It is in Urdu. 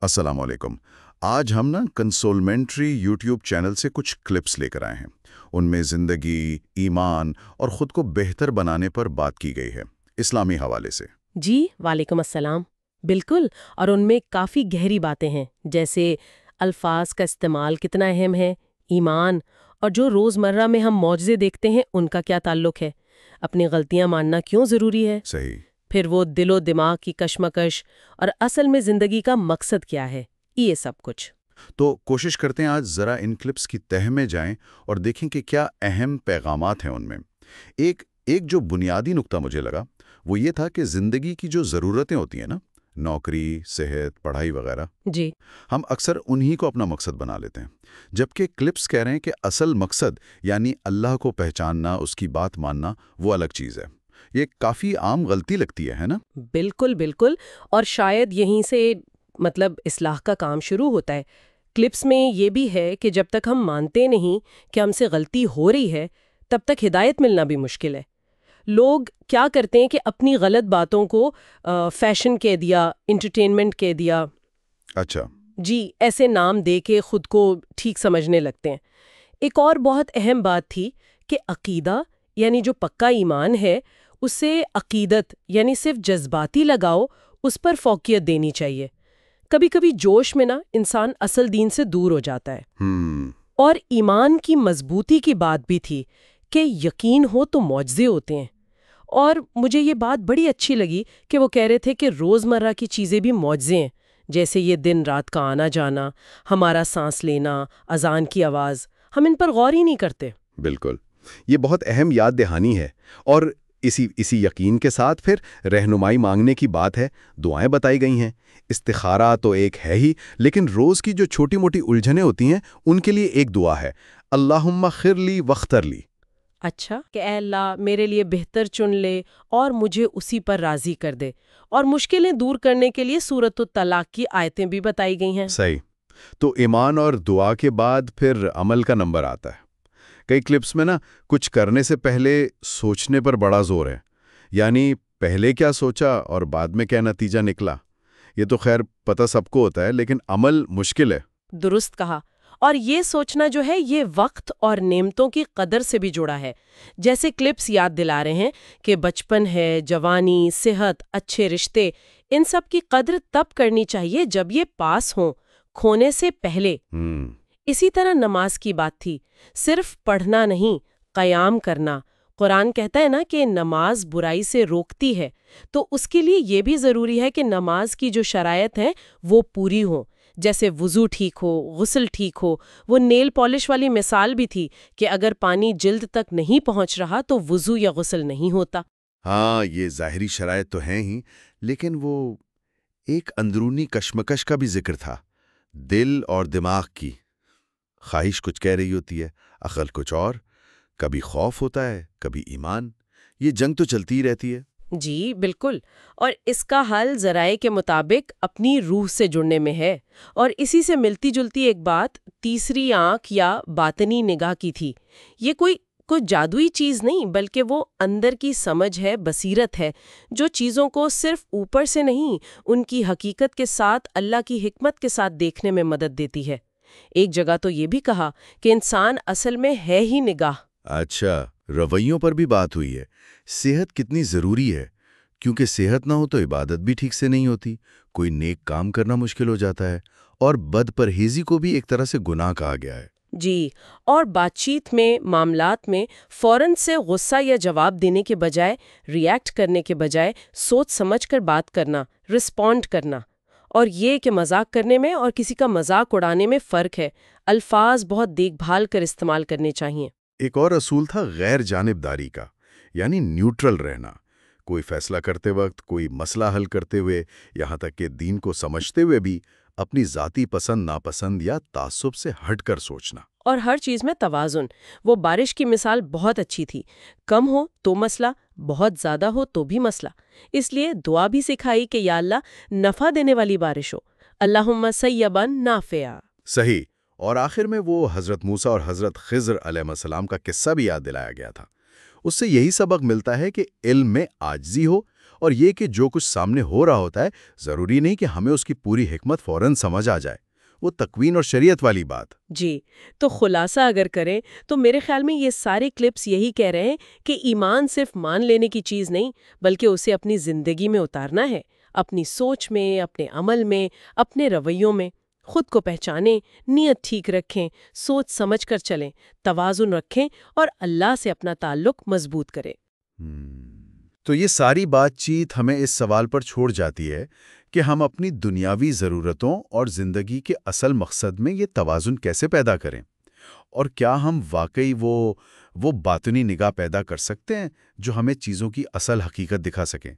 السلام علیکم۔ آج ہم کنسولمنٹری یوٹیوب چینل سے کچھ کلپس لے کر آئے ہیں۔ ان میں زندگی، ایمان اور خود کو بہتر بنانے پر بات کی گئی ہے، اسلامی حوالے سے۔ جی وعلیکم السلام۔ بالکل، اور ان میں کافی گہری باتیں ہیں، جیسے الفاظ کا استعمال کتنا اہم ہے، ایمان، اور جو روزمرہ میں ہم معجزے دیکھتے ہیں ان کا کیا تعلق ہے، اپنی غلطیاں ماننا کیوں ضروری ہے، صحیح۔ پھر وہ دل و دماغ کی کشمکش اور اصل میں زندگی کا مقصد کیا ہے، یہ سب کچھ۔ تو کوشش کرتے ہیں آج ذرا ان کلپس کی تہہ میں جائیں اور دیکھیں کہ کیا اہم پیغامات ہیں ان میں۔ ایک جو بنیادی نقطہ مجھے لگا وہ یہ تھا کہ زندگی کی جو ضرورتیں ہوتی ہیں نا، نوکری، صحت، پڑھائی وغیرہ، جی ہم اکثر انہی کو اپنا مقصد بنا لیتے ہیں، جبکہ کلپس کہہ رہے ہیں کہ اصل مقصد یعنی اللہ کو پہچاننا، اس کی بات ماننا، وہ الگ چیز ہے۔ یہ کافی عام غلطی لگتی ہے نا؟ بالکل بالکل، اور شاید یہیں سے اصلاح کا کام شروع ہوتا ہے۔ کلپس میں یہ بھی ہے کہ جب تک ہم مانتے نہیں کہ ہم سے غلطی ہو رہی ہے، تب تک ہدایت ملنا بھی مشکل ہے۔ لوگ کیا کرتے ہیں کہ اپنی غلط باتوں کو فیشن کہہ دیا، انٹرٹینمنٹ کہہ دیا، اچھا۔ جی ایسے نام دے کے خود کو ٹھیک سمجھنے لگتے ہیں۔ ایک اور بہت اہم بات تھی کہ عقیدہ یعنی جو پکا ایمان ہے، اسے عقیدت یعنی صرف جذباتی لگاؤ، اس پر فوقیت دینی چاہیے۔ کبھی کبھی جوش میں انسان اصل دین سے دور ہو جاتا ہے۔ اور ایمان کی مضبوطی کی بات بھی تھی کہ یقین ہو تو معجزے ہوتے ہیں۔ اور مجھے یہ بات بڑی اچھی لگی کہ وہ کہہ رہے تھے کہ روزمرہ کی چیزیں بھی معجزے ہیں، جیسے یہ دن رات کا آنا جانا، ہمارا سانس لینا، اذان کی آواز، ہم ان پر غور ہی نہیں کرتے۔ بالکل، یہ بہت اہم یاد دہانی ہے۔ اور اسی یقین کے ساتھ پھر رہنمائی مانگنے کی بات ہے، دعائیں بتائی گئی ہیں۔ استخارہ تو ایک ہے ہی، لیکن روز کی جو چھوٹی موٹی الجھنیں ہوتی ہیں ان کے لیے ایک دعا ہے، اللہم خر لی واختر لی۔ اچھا، کہ اے اللہ میرے لیے بہتر چن لے اور مجھے اسی پر راضی کر دے۔ اور مشکلیں دور کرنے کے لیے سورۃ الطلاق کی آیتیں بھی بتائی گئی ہیں۔ صحیح۔ تو ایمان اور دعا کے بعد پھر عمل کا نمبر آتا ہے۔ کئی کلپس میں کچھ کرنے سے پہلے سوچنے پر بڑا زور ہے، یعنی پہلے کیا سوچا اور بعد میں کیا نتیجہ نکلا۔ یہ تو خیر پتہ سب کو ہوتا ہے، لیکن عمل مشکل ہے۔ درست کہا۔ اور یہ سوچنا جو ہے یہ وقت اور نعمتوں کی قدر سے بھی جڑا ہے۔ جیسے کلپس یاد دلا رہے ہیں کہ بچپن ہے، جوانی، صحت، اچھے رشتے، ان سب کی قدر تب کرنی چاہیے جب یہ پاس ہوں، کھونے سے پہلے۔ اسی طرح نماز کی بات تھی، صرف پڑھنا نہیں، قیام کرنا۔ قرآن کہتا ہے کہ نماز برائی سے روکتی ہے، تو اس کے لیے یہ بھی ضروری ہے کہ نماز کی جو شرائط ہیں وہ پوری ہوں، جیسے وضو ٹھیک ہو، غسل ٹھیک ہو۔ وہ نیل پالش والی مثال بھی تھی کہ اگر پانی جلد تک نہیں پہنچ رہا تو وضو یا غسل نہیں ہوتا۔ ہاں، یہ ظاہری شرائط تو ہیں ہی، لیکن وہ ایک اندرونی کشمکش کا بھی ذکر تھا، دل اور دماغ کی۔ خواہش کچھ کہہ رہی ہوتی ہے، عقل کچھ اور، کبھی خوف ہوتا ہے، کبھی ایمان۔ یہ جنگ تو چلتی ہی رہتی ہے۔ جی بالکل، اور اس کا حل ذرائع کے مطابق اپنی روح سے جڑنے میں ہے۔ اور اسی سے ملتی جلتی ایک بات تیسری آنکھ یا باطنی نگاہ کی تھی۔ یہ کوئی جادوئی چیز نہیں، بلکہ وہ اندر کی سمجھ ہے، بصیرت ہے، جو چیزوں کو صرف اوپر سے نہیں، ان کی حقیقت کے ساتھ، اللہ کی حکمت کے ساتھ دیکھنے میں مدد دیتی ہے۔ ایک جگہ تو یہ بھی کہا کہ انسان اصل میں ہے ہی نگاہ۔ اچھا، رویوں پر بھی بات ہوئی ہے۔ صحت کتنی ضروری ہے، کیونکہ صحت نہ ہو تو عبادت بھی ٹھیک سے نہیں ہوتی، کوئی نیک کام کرنا مشکل ہو جاتا ہے، اور بد پرہیزی کو بھی ایک طرح سے گناہ کہا گیا ہے۔ جی، اور بات چیت میں، معاملات میں فوراً سے غصہ یا جواب دینے کے بجائے، ریئیکٹ کرنے کے بجائے سوچ سمجھ کر بات کرنا، رسپونڈ کرنا۔ اور یہ کہ مذاق کرنے میں اور کسی کا مذاق اڑانے میں فرق ہے، الفاظ بہت دیکھ بھال کر استعمال کرنے چاہیے۔ ایک اور اصول تھا غیر جانبداری کا، یعنی نیوٹرل رہنا۔ کوئی فیصلہ کرتے وقت، کوئی مسئلہ حل کرتے ہوئے، یہاں تک کہ دین کو سمجھتے ہوئے بھی اپنی ذاتی پسند ناپسند یا تعصب سے ہٹ کر سوچنا۔ اور ہر چیز میں توازن۔ وہ بارش کی مثال بہت اچھی تھی، کم ہو تو مسئلہ، بہت زیادہ ہو تو بھی مسئلہ۔ اس لیے دعا بھی سکھائی کہ یا اللہ نفع دینے والی بارش ہو، اللہم سیبا نافعا۔ صحیح۔ اور آخر میں وہ حضرت موسیٰ اور حضرت خضر علیہ السلام کا قصہ بھی یاد دلایا گیا تھا۔ اس سے یہی سبق ملتا ہے کہ علم میں عاجزی ہو اور یہ کہ جو کچھ سامنے ہو رہا ہوتا ہے ضروری نہیں کہ ہمیں اس کی پوری حکمت فوراً سمجھ آ جائے، وہ تکوین اور شریعت والی بات۔ جی، تو خلاصہ اگر کریں تو میرے خیال میں یہ سارے کلپس یہی کہہ رہے ہیں کہ ایمان صرف مان لینے کی چیز نہیں، بلکہ اسے اپنی زندگی میں اتارنا ہے، اپنی سوچ میں، اپنے عمل میں، اپنے رویوں میں۔ خود کو پہچانیں، نیت ٹھیک رکھیں، سوچ سمجھ کر چلیں، توازن رکھیں اور اللہ سے اپنا تعلق مضبوط کریں۔ تو یہ ساری بات چیت ہمیں اس سوال پر چھوڑ جاتی ہے کہ ہم اپنی دنیاوی ضرورتوں اور زندگی کے اصل مقصد میں یہ توازن کیسے پیدا کریں، اور کیا ہم واقعی وہ باطنی نگاہ پیدا کر سکتے ہیں جو ہمیں چیزوں کی اصل حقیقت دکھا سکیں۔